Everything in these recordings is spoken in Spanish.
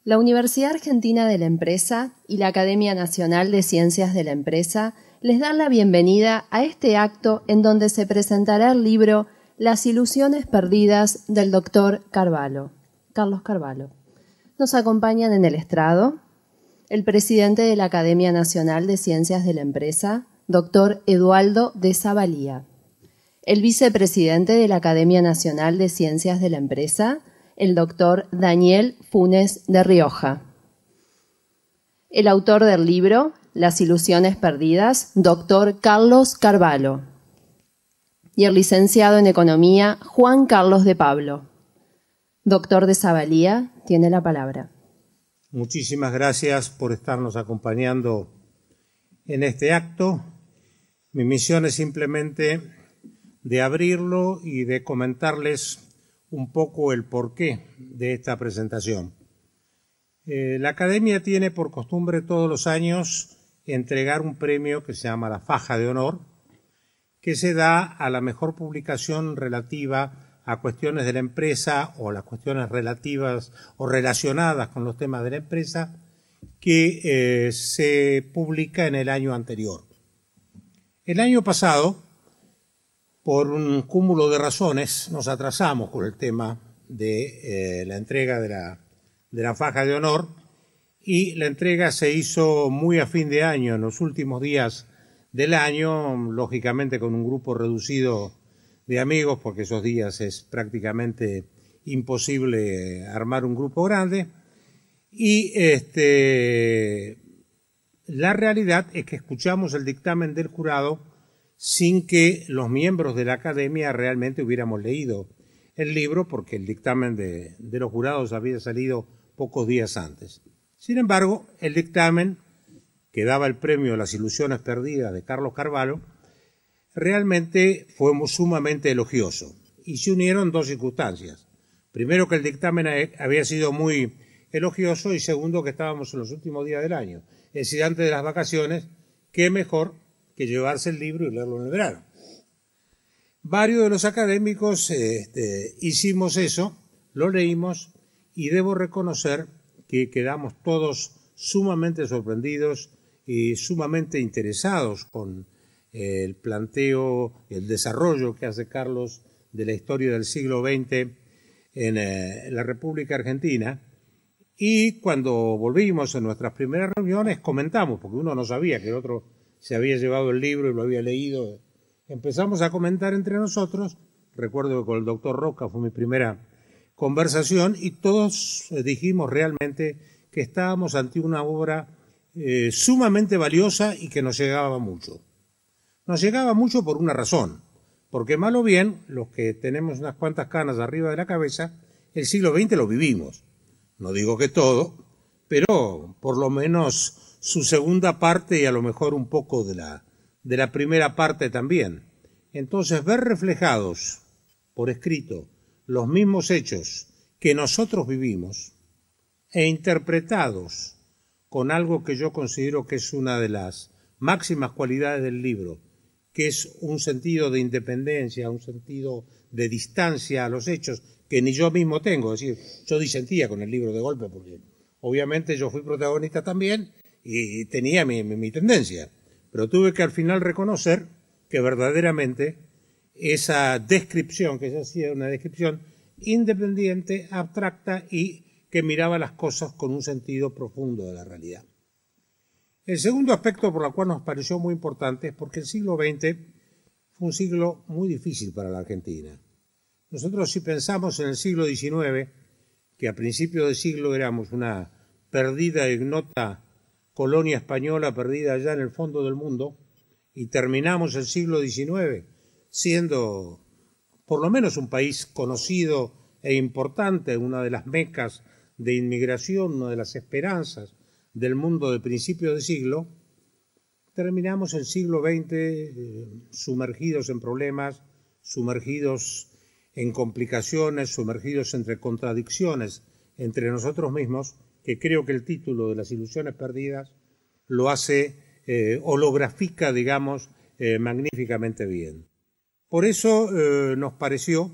La Universidad Argentina de la Empresa y la Academia Nacional de Ciencias de la Empresa les dan la bienvenida a este acto en donde se presentará el libro Las ilusiones perdidas del doctor Carvalho, Carlos Carvalho. Nos acompañan en el estrado el presidente de la Academia Nacional de Ciencias de la Empresa, doctor Edualdo de Zavalía, el vicepresidente de la Academia Nacional de Ciencias de la Empresa, el doctor Daniel Funes de Rioja, el autor del libro Las ilusiones perdidas, doctor Carlos Carvalho, y el licenciado en Economía, Juan Carlos de Pablo. Doctor de Zavalía, tiene la palabra. Muchísimas gracias por estarnos acompañando en este acto. Mi misión es simplemente de abrirlo y de comentarles un poco el porqué de esta presentación. La Academia tiene por costumbre todos los años entregar un premio que se llama la Faja de Honor, que se da a la mejor publicación relativa a cuestiones de la empresa o las cuestiones relativas o relacionadas con los temas de la empresa que se publica en el año anterior. El año pasado, por un cúmulo de razones, nos atrasamos con el tema de la entrega de la Faja de Honor, y la entrega se hizo muy a fin de año, en los últimos días del año, lógicamente con un grupo reducido de amigos, porque esos días es prácticamente imposible armar un grupo grande. Y la realidad es que escuchamos el dictamen del jurado sin que los miembros de la Academia realmente hubiéramos leído el libro, porque el dictamen de los jurados había salido pocos días antes. Sin embargo, el dictamen que daba el premio a Las ilusiones perdidas de Carlos Carvalho realmente fue sumamente elogioso, y se unieron dos circunstancias. Primero, que el dictamen había sido muy elogioso, y segundo, que estábamos en los últimos días del año, es decir, antes de las vacaciones. Qué mejor que llevarse el libro y leerlo en el verano. Varios de los académicos hicimos eso, lo leímos, y debo reconocer que quedamos todos sumamente sorprendidos y sumamente interesados con el planteo, el desarrollo que hace Carlos de la historia del siglo XX en la República Argentina. Y cuando volvimos en nuestras primeras reuniones comentamos, porque uno no sabía que el otro se había llevado el libro y lo había leído. Empezamos a comentar entre nosotros. Recuerdo que con el doctor Roca fue mi primera conversación, y todos dijimos realmente que estábamos ante una obra sumamente valiosa y que nos llegaba mucho. Nos llegaba mucho por una razón, porque mal o bien, los que tenemos unas cuantas canas arriba de la cabeza, el siglo XX lo vivimos. No digo que todo, pero por lo menos su segunda parte, y a lo mejor un poco de la primera parte también. Entonces, ver reflejados por escrito los mismos hechos que nosotros vivimos e interpretados con algo que yo considero que es una de las máximas cualidades del libro, que es un sentido de independencia, un sentido de distancia a los hechos que ni yo mismo tengo. Es decir, yo disentía con el libro de golpe, porque obviamente yo fui protagonista también y tenía mi tendencia, pero tuve que al final reconocer que verdaderamente esa descripción que se hacía era una descripción independiente, abstracta, y que miraba las cosas con un sentido profundo de la realidad. El segundo aspecto por el cual nos pareció muy importante es porque el siglo XX fue un siglo muy difícil para la Argentina. Nosotros, si pensamos en el siglo XIX, que a principios de siglo éramos una perdida e ignota colonia española perdida allá en el fondo del mundo, y terminamos el siglo XIX siendo por lo menos un país conocido e importante, una de las mecas de inmigración, una de las esperanzas del mundo de principios de siglo, terminamos el siglo XX sumergidos en problemas, sumergidos en complicaciones, sumergidos entre contradicciones entre nosotros mismos, que creo que el título de Las ilusiones perdidas lo hace o lo grafica, digamos, magníficamente bien. Por eso nos pareció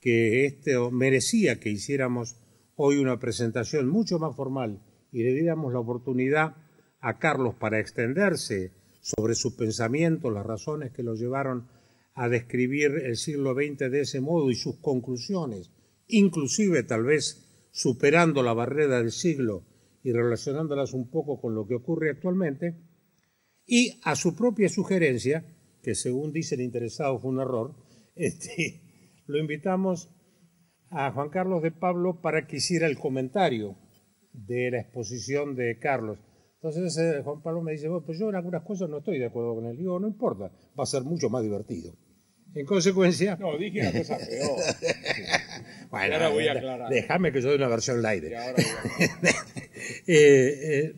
que esto merecía que hiciéramos hoy una presentación mucho más formal y le diéramos la oportunidad a Carlos para extenderse sobre su pensamiento, las razones que lo llevaron a describir el siglo XX de ese modo y sus conclusiones, inclusive tal vez superando la barrera del siglo y relacionándolas un poco con lo que ocurre actualmente, y a su propia sugerencia, que según dice el interesado fue un error, lo invitamos a Juan Carlos de Pablo para que hiciera el comentario de la exposición de Carlos. Entonces Juan Pablo me dice, bueno, pues yo en algunas cosas no estoy de acuerdo con él. Digo, no importa, va a ser mucho más divertido. En consecuencia... No, dije una cosa peor. Bueno, ahora voy a aclarar. Déjame que yo dé una versión light.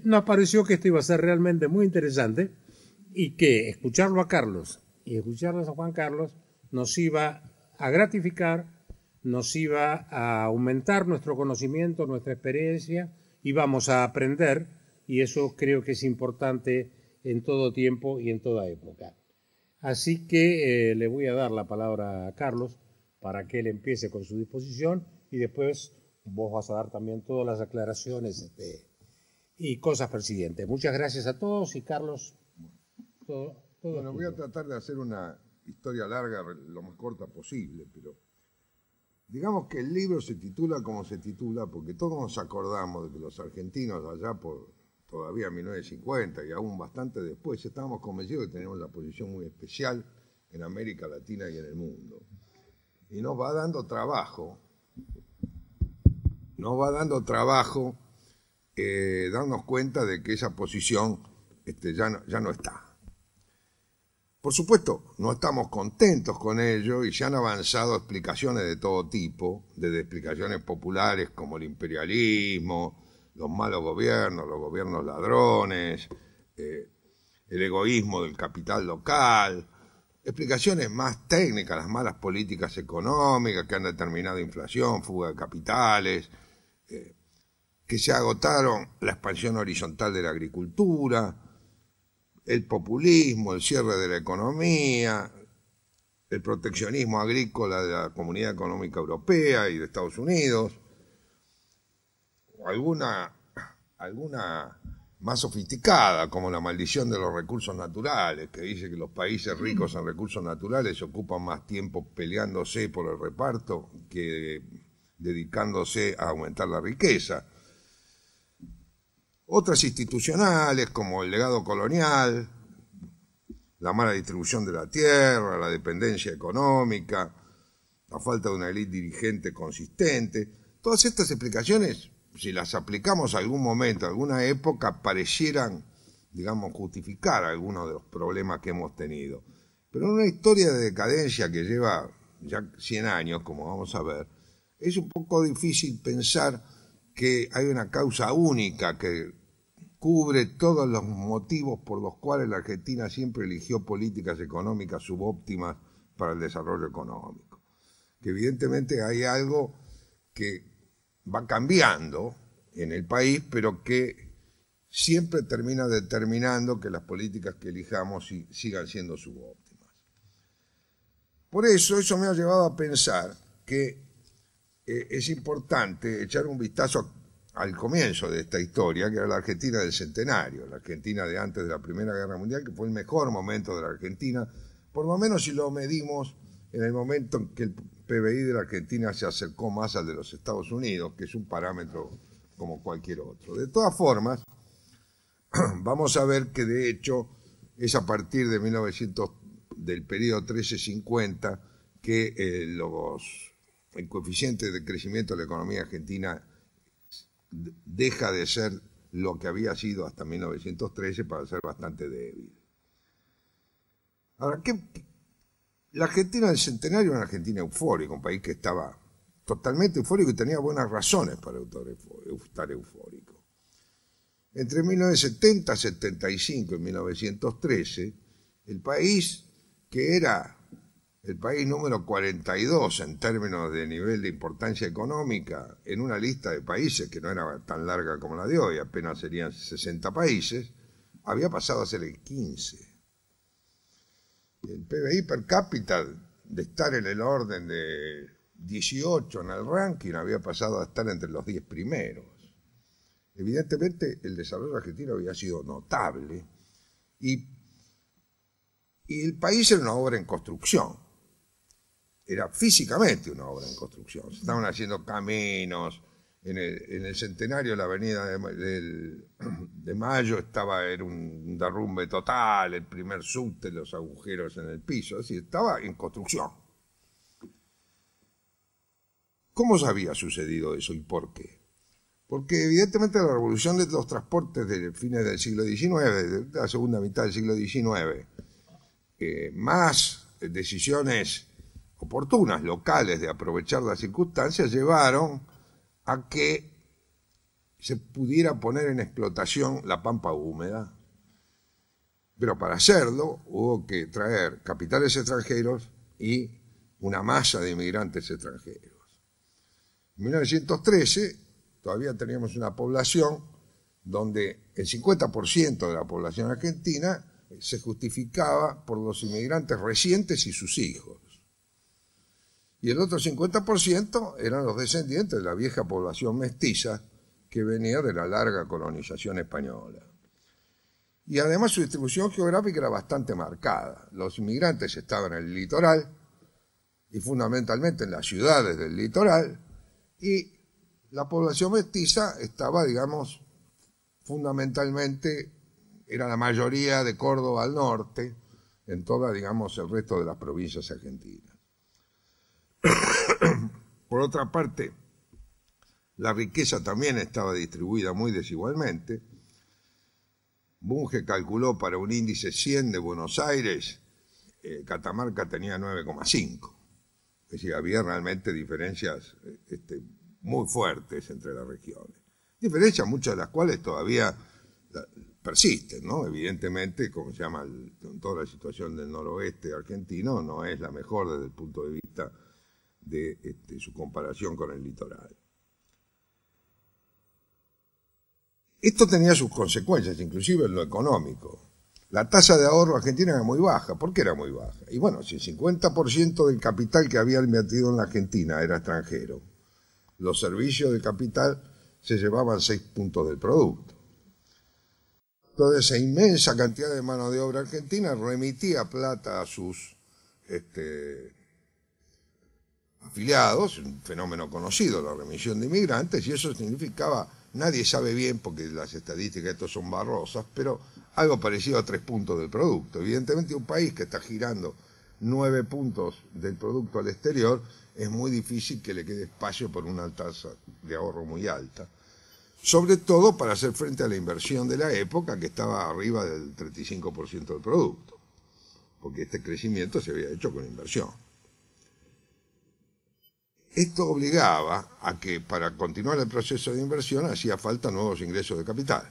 Nos pareció que esto iba a ser realmente muy interesante y que escucharlo a Carlos y escucharlo a Juan Carlos nos iba a gratificar, nos iba a aumentar nuestro conocimiento, nuestra experiencia, íbamos a aprender, y eso creo que es importante en todo tiempo y en toda época. Así que le voy a dar la palabra a Carlos para que él empiece con su disposición y después vos vas a dar también todas las aclaraciones y cosas persiguientes. Muchas gracias a todos y Carlos, todo bueno, voy a tratar de hacer una historia larga lo más corta posible, pero digamos que el libro se titula como se titula porque todos nos acordamos de que los argentinos allá por todavía 1950 y aún bastante después estábamos convencidos de que teníamos una posición muy especial en América Latina y en el mundo. Y nos va dando trabajo darnos cuenta de que esa posición ya no está. Por supuesto, no estamos contentos con ello y se han avanzado explicaciones de todo tipo, desde explicaciones populares como el imperialismo, los malos gobiernos, los gobiernos ladrones, el egoísmo del capital local, explicaciones más técnicas, las malas políticas económicas que han determinado inflación, fuga de capitales, que se agotaron la expansión horizontal de la agricultura, el populismo, el cierre de la economía, el proteccionismo agrícola de la Comunidad Económica Europea y de Estados Unidos, alguna más sofisticada, como la maldición de los recursos naturales, que dice que los países ricos en recursos naturales ocupan más tiempo peleándose por el reparto que dedicándose a aumentar la riqueza. Otras institucionales, como el legado colonial, la mala distribución de la tierra, la dependencia económica, la falta de una élite dirigente consistente. Todas estas explicaciones, si las aplicamos a algún momento, a alguna época, parecieran, digamos, justificar algunos de los problemas que hemos tenido. Pero en una historia de decadencia que lleva ya 100 años, como vamos a ver, es un poco difícil pensar que hay una causa única que cubre todos los motivos por los cuales la Argentina siempre eligió políticas económicas subóptimas para el desarrollo económico. Que evidentemente hay algo que va cambiando en el país, pero que siempre termina determinando que las políticas que elijamos sigan siendo subóptimas. Por eso me ha llevado a pensar que es importante echar un vistazo al comienzo de esta historia, que era la Argentina del centenario, la Argentina de antes de la Primera Guerra Mundial, que fue el mejor momento de la Argentina, por lo menos si lo medimos en el momento en que el PBI de la Argentina se acercó más al de los Estados Unidos, que es un parámetro como cualquier otro. De todas formas, vamos a ver que de hecho es a partir de 1900, del periodo 1350, que el coeficiente de crecimiento de la economía argentina deja de ser lo que había sido hasta 1913 para ser bastante débil. Ahora, la Argentina del centenario era una Argentina eufórica, un país que estaba totalmente eufórico y tenía buenas razones para estar eufórico. Entre 1970, 75 y 1913, el país, que era el país número 42 en términos de nivel de importancia económica, en una lista de países que no era tan larga como la de hoy, apenas serían 60 países, había pasado a ser el 15. El PBI per cápita, de estar en el orden de 18 en el ranking, había pasado a estar entre los 10 primeros. Evidentemente el desarrollo argentino había sido notable y el país era una obra en construcción. Era físicamente una obra en construcción. Se estaban haciendo caminos. En el centenario de la avenida de Mayo era un derrumbe total, el primer subte, los agujeros en el piso. Es decir, estaba en construcción. ¿Cómo se había sucedido eso y por qué? Porque evidentemente la revolución de los transportes de fines del siglo XIX, de la segunda mitad del siglo XIX, más decisiones oportunas, locales, de aprovechar las circunstancias, llevaron a que se pudiera poner en explotación la pampa húmeda. Pero para hacerlo hubo que traer capitales extranjeros y una masa de inmigrantes extranjeros. En 1913 todavía teníamos una población donde el 50% de la población argentina se justificaba por los inmigrantes recientes y sus hijos. Y el otro 50% eran los descendientes de la vieja población mestiza que venía de la larga colonización española. Y además su distribución geográfica era bastante marcada. Los inmigrantes estaban en el litoral y fundamentalmente en las ciudades del litoral, y la población mestiza estaba, digamos, fundamentalmente, era la mayoría de Córdoba al norte, en toda, digamos, el resto de las provincias argentinas. Por otra parte, la riqueza también estaba distribuida muy desigualmente. Bunge calculó para un índice 100 de Buenos Aires, Catamarca tenía 9,5. Es decir, había realmente diferencias muy fuertes entre las regiones. Diferencias muchas de las cuales todavía persisten, ¿no? Evidentemente, como se llama, toda la situación del noroeste argentino no es la mejor desde el punto de vista de su comparación con el litoral. Esto tenía sus consecuencias, inclusive en lo económico. La tasa de ahorro argentina era muy baja. ¿Por qué era muy baja? Y bueno, si el 50% del capital que había invertido en la Argentina era extranjero, los servicios de capital se llevaban 6 puntos del producto. Toda esa inmensa cantidad de mano de obra argentina remitía plata a sus afiliados, un fenómeno conocido, la remisión de inmigrantes, y eso significaba, nadie sabe bien porque las estadísticas estos son barrosas, pero algo parecido a 3 puntos del producto. Evidentemente un país que está girando 9 puntos del producto al exterior, es muy difícil que le quede espacio por una tasa de ahorro muy alta. Sobre todo para hacer frente a la inversión de la época, que estaba arriba del 35% del producto, porque este crecimiento se había hecho con inversión. Esto obligaba a que para continuar el proceso de inversión hacía falta nuevos ingresos de capitales.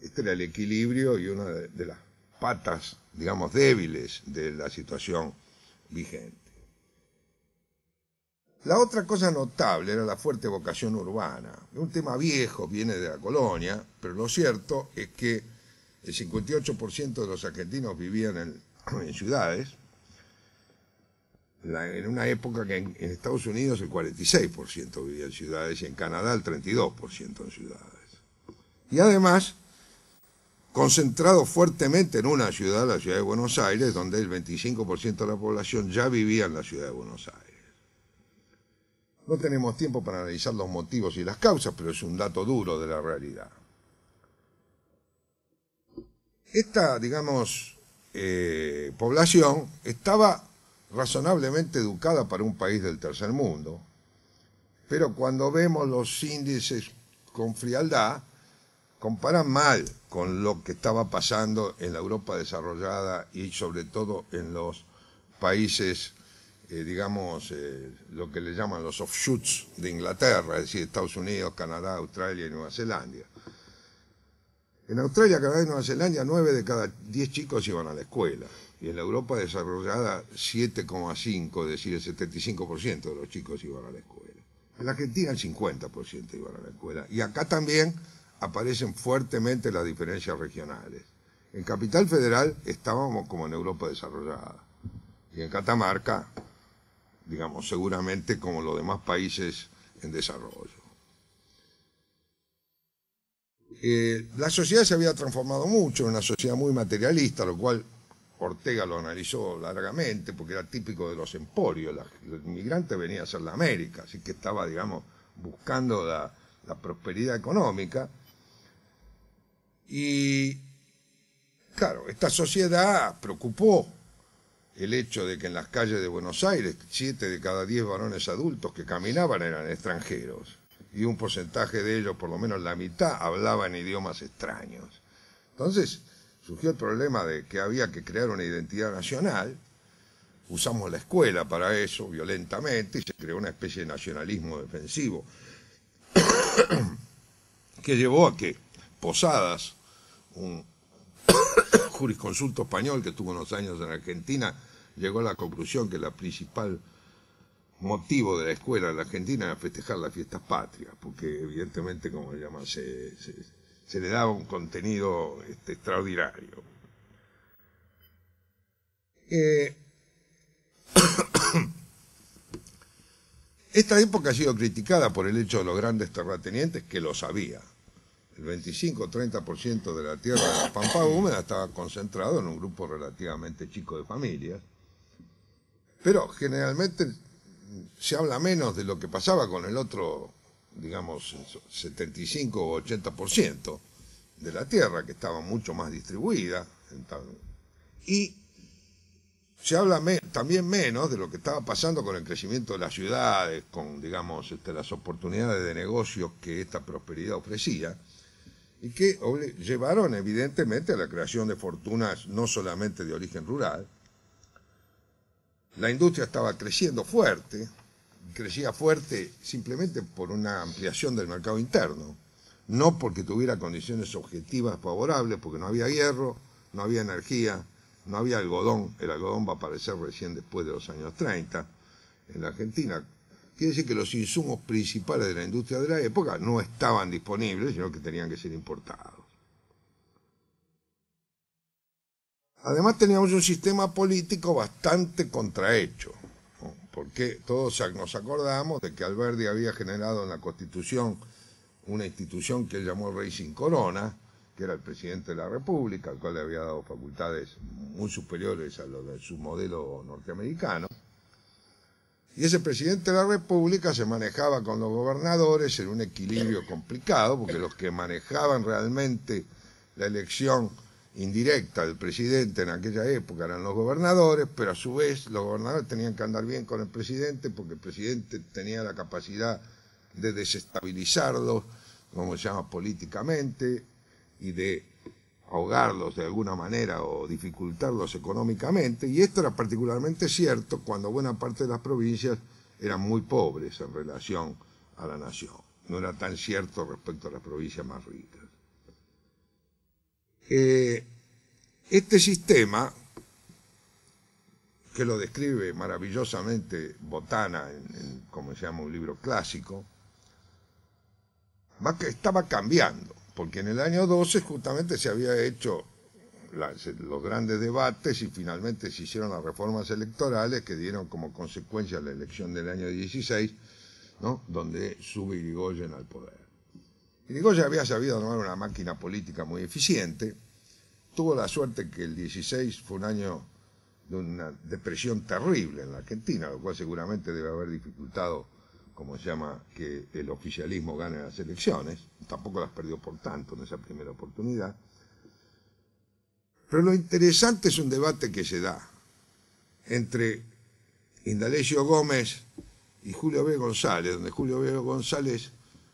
Este era el equilibrio y una de las patas, digamos, débiles de la situación vigente. La otra cosa notable era la fuerte vocación urbana. Un tema viejo, viene de la colonia, pero lo cierto es que el 58% de los argentinos vivían en ciudades, en una época que en Estados Unidos el 46% vivía en ciudades y en Canadá el 32% en ciudades. Y además, concentrado fuertemente en una ciudad, la ciudad de Buenos Aires, donde el 25% de la población ya vivía en la ciudad de Buenos Aires. No tenemos tiempo para analizar los motivos y las causas, pero es un dato duro de la realidad. Esta, digamos, población estaba razonablemente educada para un país del tercer mundo, pero cuando vemos los índices con frialdad, comparan mal con lo que estaba pasando en la Europa desarrollada y sobre todo en los países, digamos, lo que le llaman los offshoots de Inglaterra, es decir, Estados Unidos, Canadá, Australia y Nueva Zelanda. En Australia, Canadá y Nueva Zelanda, 9 de cada 10 chicos iban a la escuela. Y en la Europa desarrollada, 7,5, es decir, el 75% de los chicos iban a la escuela. En la Argentina, el 50% iban a la escuela. Y acá también aparecen fuertemente las diferencias regionales. En Capital Federal estábamos como en Europa desarrollada. Y en Catamarca, digamos, seguramente como los demás países en desarrollo. La sociedad se había transformado mucho en una sociedad muy materialista, lo cual Ortega lo analizó largamente, porque era típico de los emporios. El inmigrante venía a hacer la América, así que estaba, digamos, buscando la prosperidad económica. Y, claro, esta sociedad preocupó el hecho de que en las calles de Buenos Aires 7 de cada 10 varones adultos que caminaban eran extranjeros, y un porcentaje de ellos, por lo menos la mitad, hablaban idiomas extraños. Entonces surgió el problema de que había que crear una identidad nacional. Usamos la escuela para eso violentamente y se creó una especie de nacionalismo defensivo que llevó a que Posadas, un jurisconsulto español que estuvo unos años en Argentina, llegó a la conclusión que el principal motivo de la escuela en la Argentina era festejar las fiestas patrias, porque evidentemente, como se llama, se le daba un contenido extraordinario. Esta época ha sido criticada por el hecho de los grandes terratenientes, que lo sabía. El 25-30% de la tierra de la pampa húmeda estaba concentrado en un grupo relativamente chico de familias, pero generalmente se habla menos de lo que pasaba con el otro, digamos, 75 o 80% de la tierra, que estaba mucho más distribuida, y se habla también menos de lo que estaba pasando con el crecimiento de las ciudades, con, digamos, las oportunidades de negocios que esta prosperidad ofrecía, y que llevaron evidentemente a la creación de fortunas no solamente de origen rural. La industria estaba creciendo fuerte, crecía fuerte simplemente por una ampliación del mercado interno, no porque tuviera condiciones objetivas favorables, porque no había hierro, no había energía, no había algodón. El algodón va a aparecer recién después de los años 30 en la Argentina. Quiere decir que los insumos principales de la industria de la época no estaban disponibles, sino que tenían que ser importados. Además teníamos un sistema político bastante contrahecho, ¿no? Porque todos nos acordamos de que Alberdi había generado en la Constitución una institución que él llamó el Rey sin Corona, que era el presidente de la República, al cual le había dado facultades muy superiores a lo de su modelo norteamericano. Y ese presidente de la República se manejaba con los gobernadores en un equilibrio complicado, porque los que manejaban realmente la elección indirecta del presidente en aquella época eran los gobernadores, pero a su vez los gobernadores tenían que andar bien con el presidente, porque el presidente tenía la capacidad de desestabilizarlos, como se llama, políticamente, y de ahogarlos de alguna manera o dificultarlos económicamente, y esto era particularmente cierto cuando buena parte de las provincias eran muy pobres en relación a la nación. No era tan cierto respecto a las provincias más ricas. Este sistema, que lo describe maravillosamente Botana en como se llama, un libro clásico, estaba cambiando, porque en el año 12 justamente se había hecho los grandes debates y finalmente se hicieron las reformas electorales que dieron como consecuencia la elección del año 16, ¿no?, donde sube Irigoyen al poder. Irigoyen había sabido armar una máquina política muy eficiente. Tuvo la suerte que el 16 fue un año de una depresión terrible en la Argentina, lo cual seguramente debe haber dificultado, como se llama, que el oficialismo gane las elecciones. Tampoco las perdió por tanto en esa primera oportunidad. Pero lo interesante es un debate que se da entre Indalecio Gómez y Julio B. González, donde Julio B. González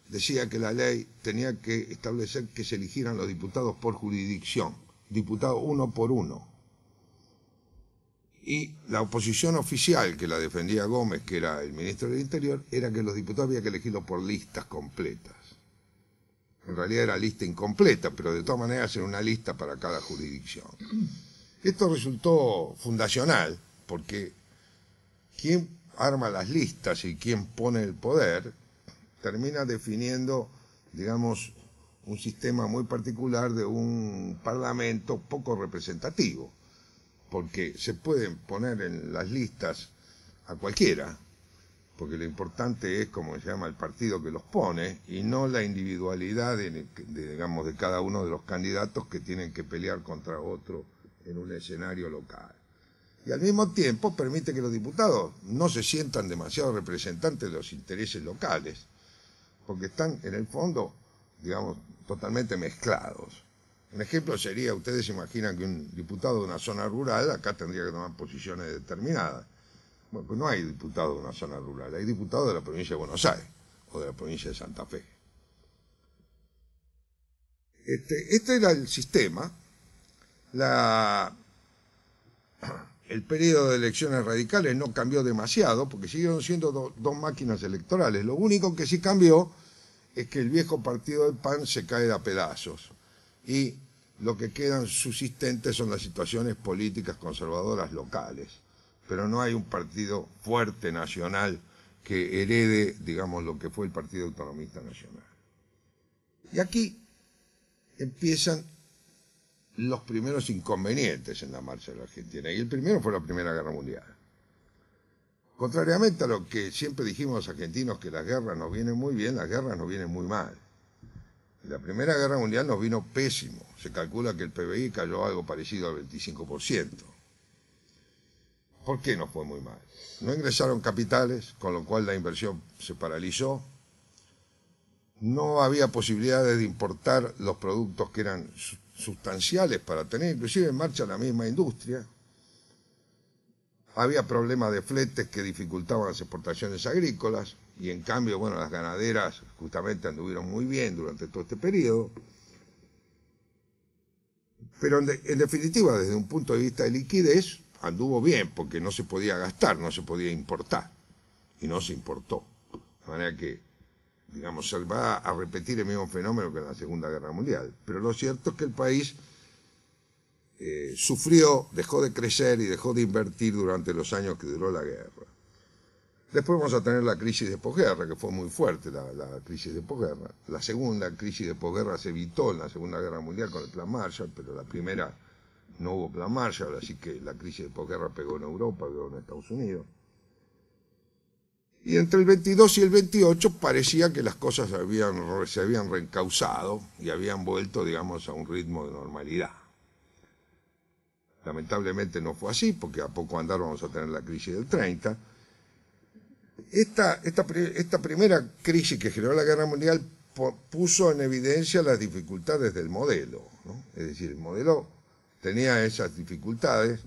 decía que la ley tenía que establecer que se eligieran los diputados por jurisdicción, diputados uno por uno. Y la oposición oficial que la defendía Gómez, que era el ministro del Interior, era que los diputados había que elegirlos por listas completas. En realidad era lista incompleta, pero de todas maneras era una lista para cada jurisdicción. Esto resultó fundacional, porque quien arma las listas y quien pone el poder termina definiendo, digamos, un sistema muy particular de un parlamento poco representativo, porque se pueden poner en las listas a cualquiera, porque lo importante es, como se llama, el partido que los pone y no la individualidad digamos, de cada uno de los candidatos que tienen que pelear contra otro en un escenario local. Y al mismo tiempo permite que los diputados no se sientan demasiado representantes de los intereses locales, porque están en el fondo, digamos, totalmente mezclados. Un ejemplo sería, ustedes se imaginan que un diputado de una zona rural acá tendría que tomar posiciones determinadas. Bueno, pues no hay diputados de una zona rural, hay diputados de la provincia de Buenos Aires o de la provincia de Santa Fe. Este era el sistema. El periodo de elecciones radicales no cambió demasiado porque siguieron siendo dos máquinas electorales. Lo único que sí cambió es que el viejo partido del PAN se cae a pedazos y lo que quedan subsistentes son las situaciones políticas conservadoras locales, pero no hay un partido fuerte nacional que herede, digamos, lo que fue el Partido Autonomista Nacional. Y aquí empiezan los primeros inconvenientes en la marcha de la Argentina, y el primero fue la Primera Guerra Mundial. Contrariamente a lo que siempre dijimos los argentinos, que las guerras nos vienen muy bien, las guerras nos vienen muy mal. La Primera Guerra Mundial nos vino pésimo. Se calcula que el PBI cayó algo parecido al 25%. ¿Por qué nos fue muy mal? No ingresaron capitales, con lo cual la inversión se paralizó. No había posibilidades de importar los productos que eran sustanciales para tener inclusive en marcha la misma industria. Había problemas de fletes que dificultaban las exportaciones agrícolas y en cambio, bueno, las ganaderas justamente anduvieron muy bien durante todo este periodo. Pero en definitiva, desde un punto de vista de liquidez, anduvo bien porque no se podía gastar, no se podía importar y no se importó. De manera que, digamos, se va a repetir el mismo fenómeno que en la Segunda Guerra Mundial. Pero lo cierto es que el país sufrió, dejó de crecer y dejó de invertir durante los años que duró la guerra. Después vamos a tener la crisis de posguerra, que fue muy fuerte la crisis de posguerra. La segunda crisis de posguerra se evitó en la Segunda Guerra Mundial con el Plan Marshall, pero la primera no hubo Plan Marshall, así que la crisis de posguerra pegó en Europa, pegó en Estados Unidos. Y entre el 22 y el 28 parecía que las cosas se habían reencauzado y habían vuelto, digamos, a un ritmo de normalidad. Lamentablemente no fue así, porque a poco andar vamos a tener la crisis del 30. Esta primera crisis que generó la Guerra Mundial puso en evidencia las dificultades del modelo, ¿no? Es decir, el modelo tenía esas dificultades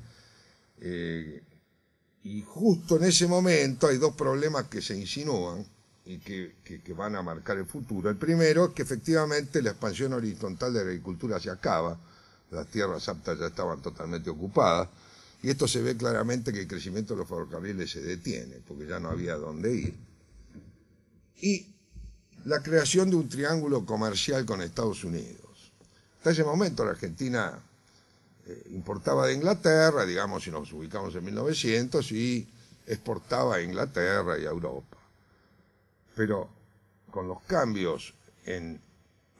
y justo en ese momento hay dos problemas que se insinúan y que van a marcar el futuro. El primero es que efectivamente la expansión horizontal de la agricultura se acaba, las tierras aptas ya estaban totalmente ocupadas, y esto se ve claramente que el crecimiento de los ferrocarriles se detiene, porque ya no había dónde ir. Y la creación de un triángulo comercial con Estados Unidos. Hasta ese momento la Argentina importaba de Inglaterra, digamos, si nos ubicamos en 1900, y exportaba a Inglaterra y a Europa. Pero con los cambios en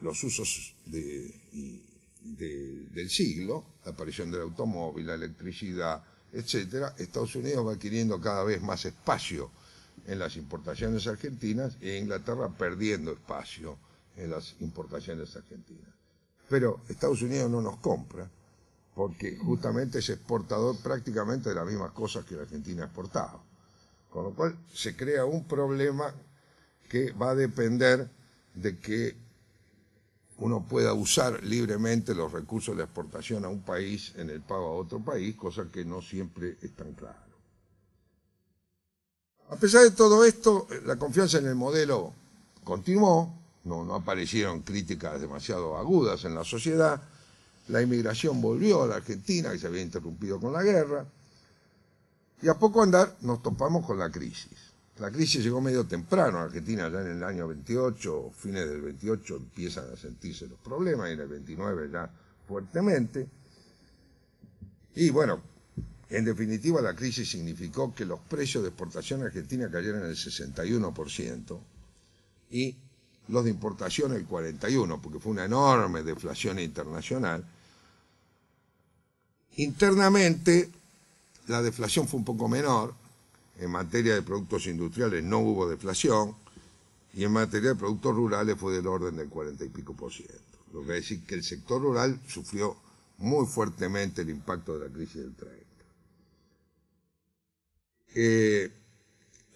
los usos del siglo, la aparición del automóvil, la electricidad, etcétera, Estados Unidos va adquiriendo cada vez más espacio en las importaciones argentinas e Inglaterra perdiendo espacio en las importaciones argentinas. Pero Estados Unidos no nos compra porque justamente es exportador prácticamente de las mismas cosas que la Argentina exportaba. Con lo cual se crea un problema que va a depender de que uno pueda usar libremente los recursos de la exportación a un país en el pago a otro país, cosa que no siempre es tan claro. A pesar de todo esto, la confianza en el modelo continuó, no aparecieron críticas demasiado agudas en la sociedad, la inmigración volvió a la Argentina, que se había interrumpido con la guerra, y a poco andar nos topamos con la crisis. La crisis llegó medio temprano a Argentina, ya en el año 28, fines del 28 empiezan a sentirse los problemas, y en el 29 ya fuertemente. Y bueno, en definitiva la crisis significó que los precios de exportación argentina cayeron el 61% y los de importación el 41%, porque fue una enorme deflación internacional. Internamente la deflación fue un poco menor. En materia de productos industriales no hubo deflación, y en materia de productos rurales fue del orden del 40 y pico %. Lo que quiere decir que el sector rural sufrió muy fuertemente el impacto de la crisis del 30.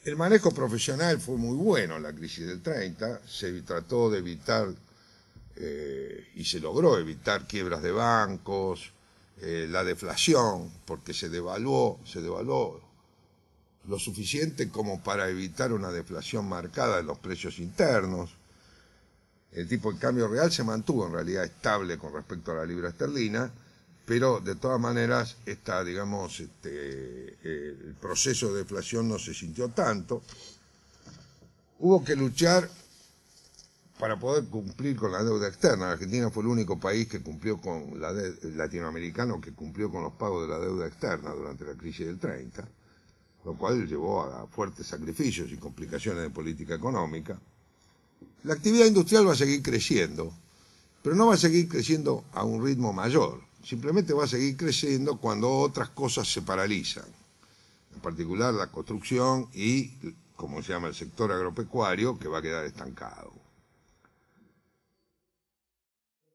El manejo profesional fue muy bueno en la crisis del 30, se trató de evitar y se logró evitar quiebras de bancos, la deflación, porque se devaluó lo suficiente como para evitar una deflación marcada en los precios internos. El tipo de cambio real se mantuvo en realidad estable con respecto a la libra esterlina, pero de todas maneras el proceso de deflación no se sintió tanto. Hubo que luchar para poder cumplir con la deuda externa. Argentina fue el único país que cumplió con latinoamericano que cumplió con los pagos de la deuda externa durante la crisis del 30, lo cual llevó a fuertes sacrificios y complicaciones de política económica. La actividad industrial va a seguir creciendo, pero no va a seguir creciendo a un ritmo mayor. Simplemente va a seguir creciendo cuando otras cosas se paralizan, en particular la construcción y, como se llama, el sector agropecuario, que va a quedar estancado.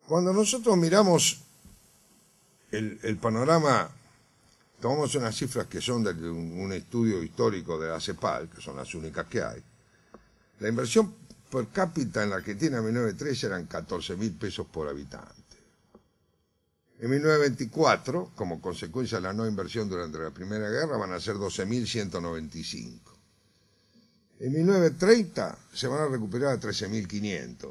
Cuando nosotros miramos el panorama, tomamos unas cifras que son de un estudio histórico de la CEPAL, que son las únicas que hay. La inversión per cápita en la Argentina en 1903 eran 14.000 pesos por habitante. En 1924, como consecuencia de la no inversión durante la Primera Guerra, van a ser 12.195. En 1930 se van a recuperar a 13.500.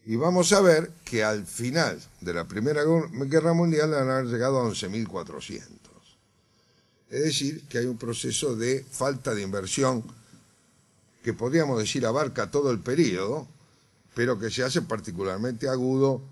Y vamos a ver que al final de la Primera Guerra Mundial van a haber llegado a 11.400. Es decir, que hay un proceso de falta de inversión que podríamos decir abarca todo el periodo, pero que se hace particularmente agudo